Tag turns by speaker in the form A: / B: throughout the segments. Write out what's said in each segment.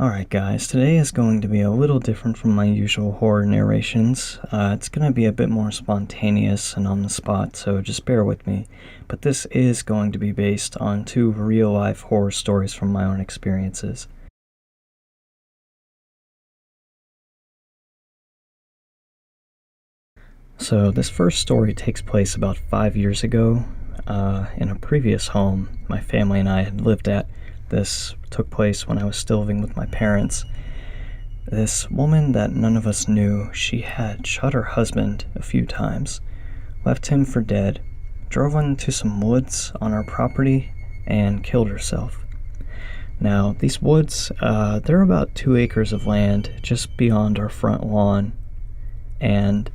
A: Alright guys, today is going to be a little different from my usual horror narrations. It's going to be a bit more spontaneous and on the spot, so just bear with me. But this is going to be based on two real-life horror stories from my own experiences. So this first story takes place about 5 years ago in a previous home my family and I had lived at. This took place when I was still living with my parents. This woman that none of us knew, she had shot her husband a few times, left him for dead, drove into some woods on our property, and killed herself. Now, these woods, they're about 2 acres of land just beyond our front lawn, and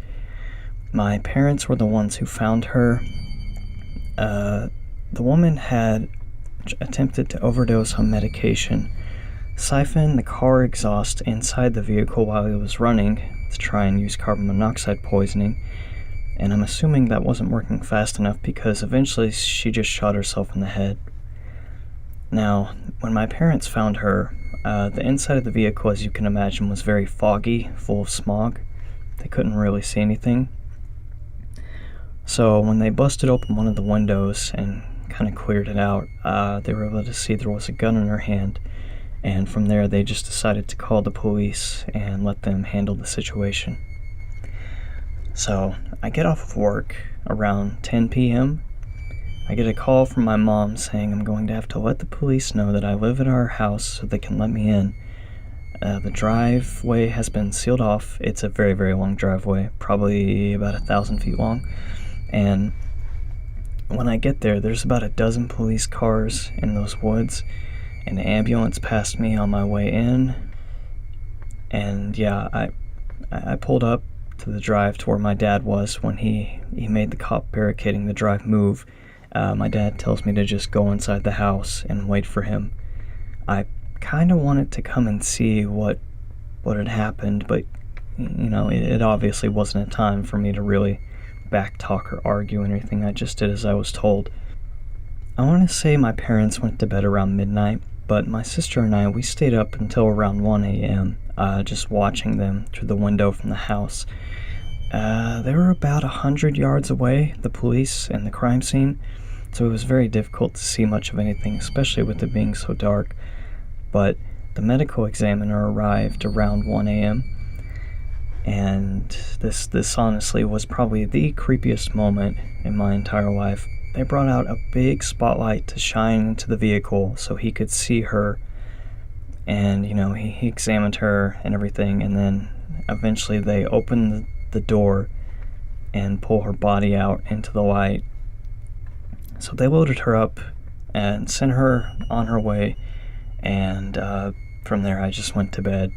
A: my parents were the ones who found her. The woman had attempted to overdose on medication, siphon the car exhaust inside the vehicle while it was running to try and use carbon monoxide poisoning, and I'm assuming that wasn't working fast enough because eventually she just shot herself in the head. Now, when my parents found her, the inside of the vehicle, as you can imagine, was very foggy, full of smog. They couldn't really see anything. So when they busted open one of the windows and kind of cleared it out, they were able to see there was a gun in her hand, and from there they just decided to call the police and let them handle the situation. So I get off of work around 10 p.m. I get a call from my mom saying I'm going to have to let the police know that I live at our house so they can let me in. The driveway has been sealed off. It's a very, very long driveway, probably about 1,000 feet long, and when I get there, there's about 12 police cars in those woods. An ambulance passed me on my way in. And yeah, I pulled up to the drive to where my dad was when he made the cop barricading the drive move. My dad tells me to just go inside the house and wait for him. I kind of wanted to come and see what had happened, but it obviously wasn't a time for me to really backtalk or argue and anything. I just did as I was told. I want to say my parents went to bed around midnight, but my sister and I, we stayed up until around 1 a.m. Just watching them through the window from the house. They were about 100 yards away, the police and the crime scene, so it was very difficult to see much of anything, especially with it being so dark. But the medical examiner arrived around 1 a.m. And this honestly was probably the creepiest moment in my entire life. They brought out a big spotlight to shine into the vehicle so he could see her. And, he examined her and everything. And then eventually they opened the door and pull her body out into the light. So they loaded her up and sent her on her way. And from there I just went to bed.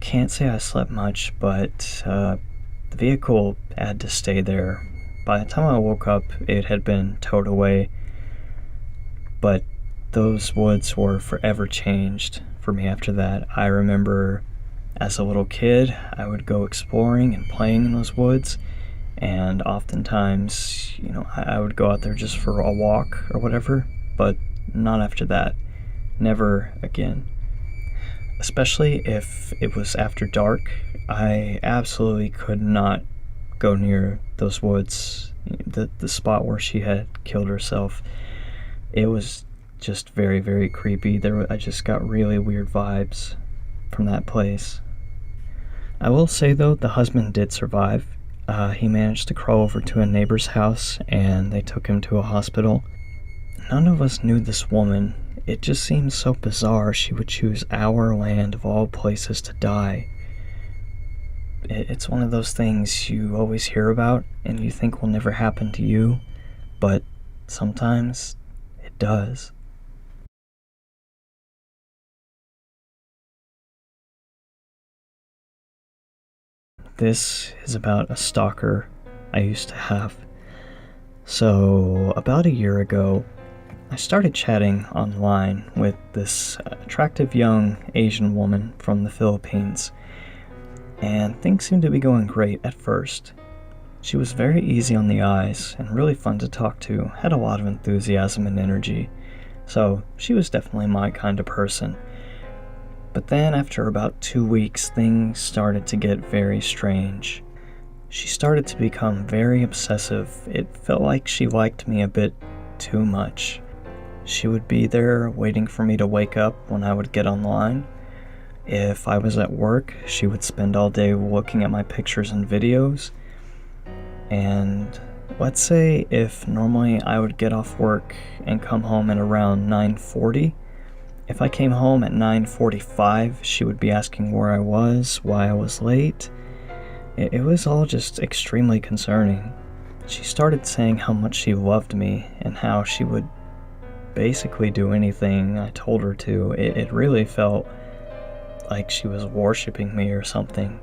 A: Can't say I slept much, but the vehicle had to stay there. By the time I woke up, it had been towed away, but those woods were forever changed for me after that. I remember as a little kid, I would go exploring and playing in those woods, and oftentimes, I would go out there just for a walk or whatever, but not after that. Never again. Especially if it was after dark, I absolutely could not go near those woods, the spot where she had killed herself. It was just very, very creepy. I just got really weird vibes from that place. I will say though, the husband did survive. He managed to crawl over to a neighbor's house and they took him to a hospital. None of us knew this woman. It just seems so bizarre she would choose our land of all places to die. It's one of those things you always hear about and you think will never happen to you, but sometimes it does. This is about a stalker I used to have. So, about a year ago, I started chatting online with this attractive young Asian woman from the Philippines, and things seemed to be going great at first. She was very easy on the eyes and really fun to talk to, had a lot of enthusiasm and energy, so she was definitely my kind of person. But then after about 2 weeks, things started to get very strange. She started to become very obsessive. It felt like she liked me a bit too much. She would be there waiting for me to wake up when I would get online. If I was at work, she would spend all day looking at my pictures and videos. And let's say if normally I would get off work and come home at around 9:40, if I came home at 9:45, she would be asking where I was, why I was late. It was all just extremely concerning. She started saying how much she loved me and how she would basically do anything I told her to. It really felt like she was worshiping me or something.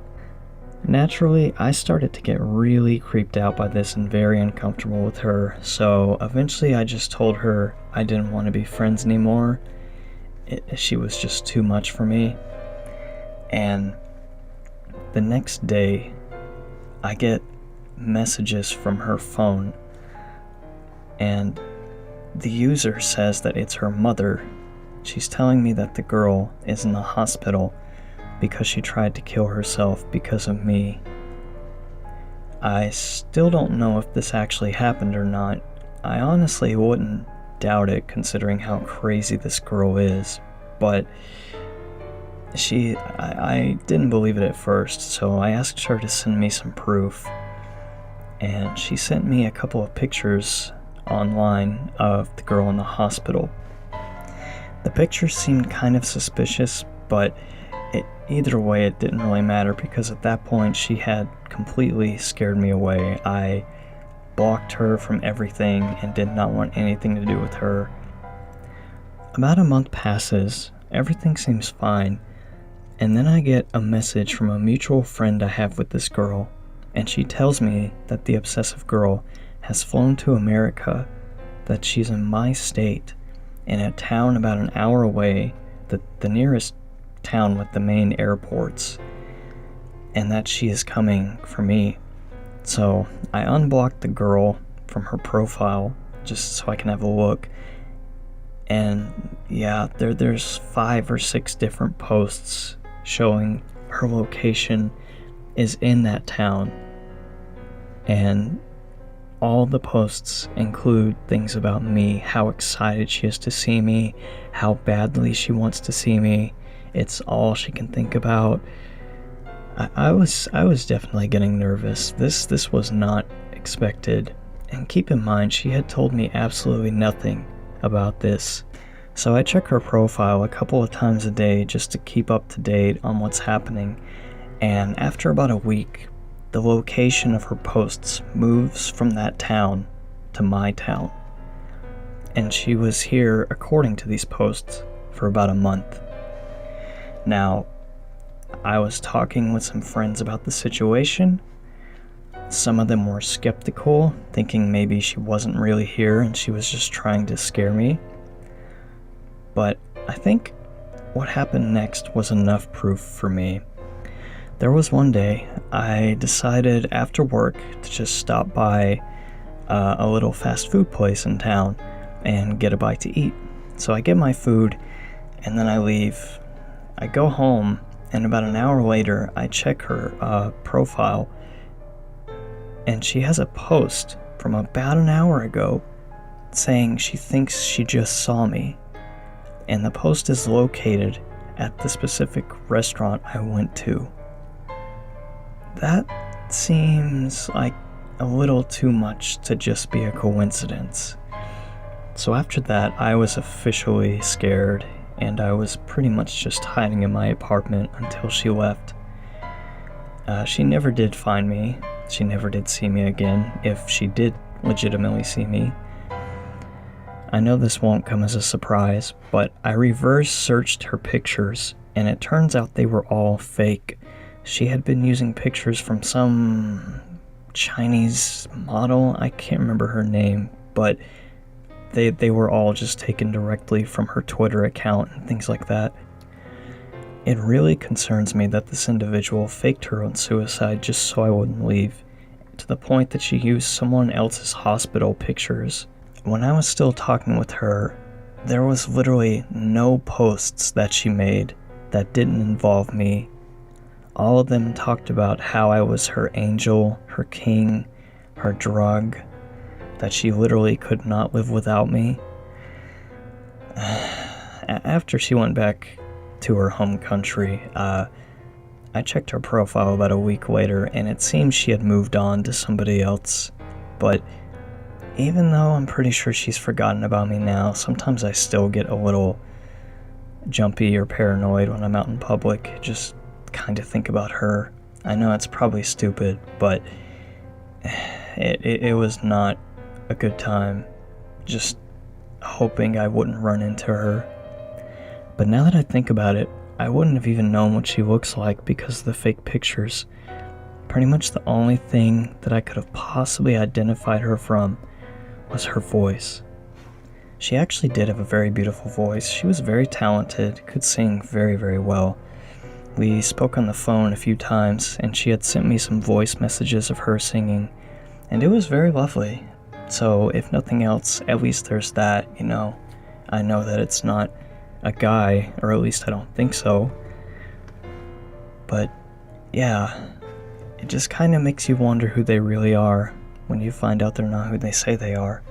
A: Naturally, I started to get really creeped out by this and very uncomfortable with her, so eventually I just told her I didn't want to be friends anymore. She was just too much for me. And the next day, I get messages from her phone, and the user says that it's her mother. She's telling me that the girl is in the hospital because she tried to kill herself because of me. I still don't know if this actually happened or not. I honestly wouldn't doubt it considering how crazy this girl is, but I didn't believe it at first, so I asked her to send me some proof, and she sent me a couple of pictures online of the girl in the hospital. The pictures seemed kind of suspicious, but either way it didn't really matter because at that point she had completely scared me away. I blocked her from everything and did not want anything to do with her. About a month passes, everything seems fine, and then I get a message from a mutual friend I have with this girl, and she tells me that the obsessive girl has flown to America, that she's in my state, in a town about an hour away, the nearest town with the main airports, and that she is coming for me. So I unblocked the girl from her profile just so I can have a look, and yeah, there's 5 or 6 different posts showing her location is in that town, and all the posts include things about me, how excited she is to see me, how badly she wants to see me. It's all she can think about. I was definitely getting nervous. This was not expected. And keep in mind, she had told me absolutely nothing about this. So I check her profile a couple of times a day just to keep up to date on what's happening. And after about a week, the location of her posts moves from that town to my town. And she was here, according to these posts, for about a month. Now, I was talking with some friends about the situation. Some of them were skeptical, thinking maybe she wasn't really here and she was just trying to scare me. But I think what happened next was enough proof for me. There was one day I decided after work to just stop by a little fast food place in town and get a bite to eat. So I get my food and then I leave. I go home, and about an hour later I check her profile, and she has a post from about an hour ago saying she thinks she just saw me, and the post is located at the specific restaurant I went to. That seems like a little too much to just be a coincidence. So after that, I was officially scared, and I was pretty much just hiding in my apartment until she left. She never did find me. She never did see me again, if she did legitimately see me. I know this won't come as a surprise, but I reverse searched her pictures, and it turns out they were all fake. She had been using pictures from some Chinese model. I can't remember her name, but they were all just taken directly from her Twitter account and things like that. It really concerns me that this individual faked her own suicide just so I wouldn't leave, to the point that she used someone else's hospital pictures. When I was still talking with her, there was literally no posts that she made that didn't involve me. All of them talked about how I was her angel, her king, her drug, that she literally could not live without me. After she went back to her home country, I checked her profile about a week later, and it seems she had moved on to somebody else. But even though I'm pretty sure she's forgotten about me now, sometimes I still get a little jumpy or paranoid when I'm out in public, just kind of think about her. I know it's probably stupid, but it was not a good time, just hoping I wouldn't run into her. But now that I think about it, I wouldn't have even known what she looks like because of the fake pictures. Pretty much the only thing that I could have possibly identified her from was her voice. She actually did have a very beautiful voice. She was very talented, could sing very, very well. We spoke on the phone a few times, and she had sent me some voice messages of her singing, and it was very lovely. So if nothing else, at least there's that, you know. I know that it's not a guy, or at least I don't think so. But yeah, it just kind of makes you wonder who they really are when you find out they're not who they say they are.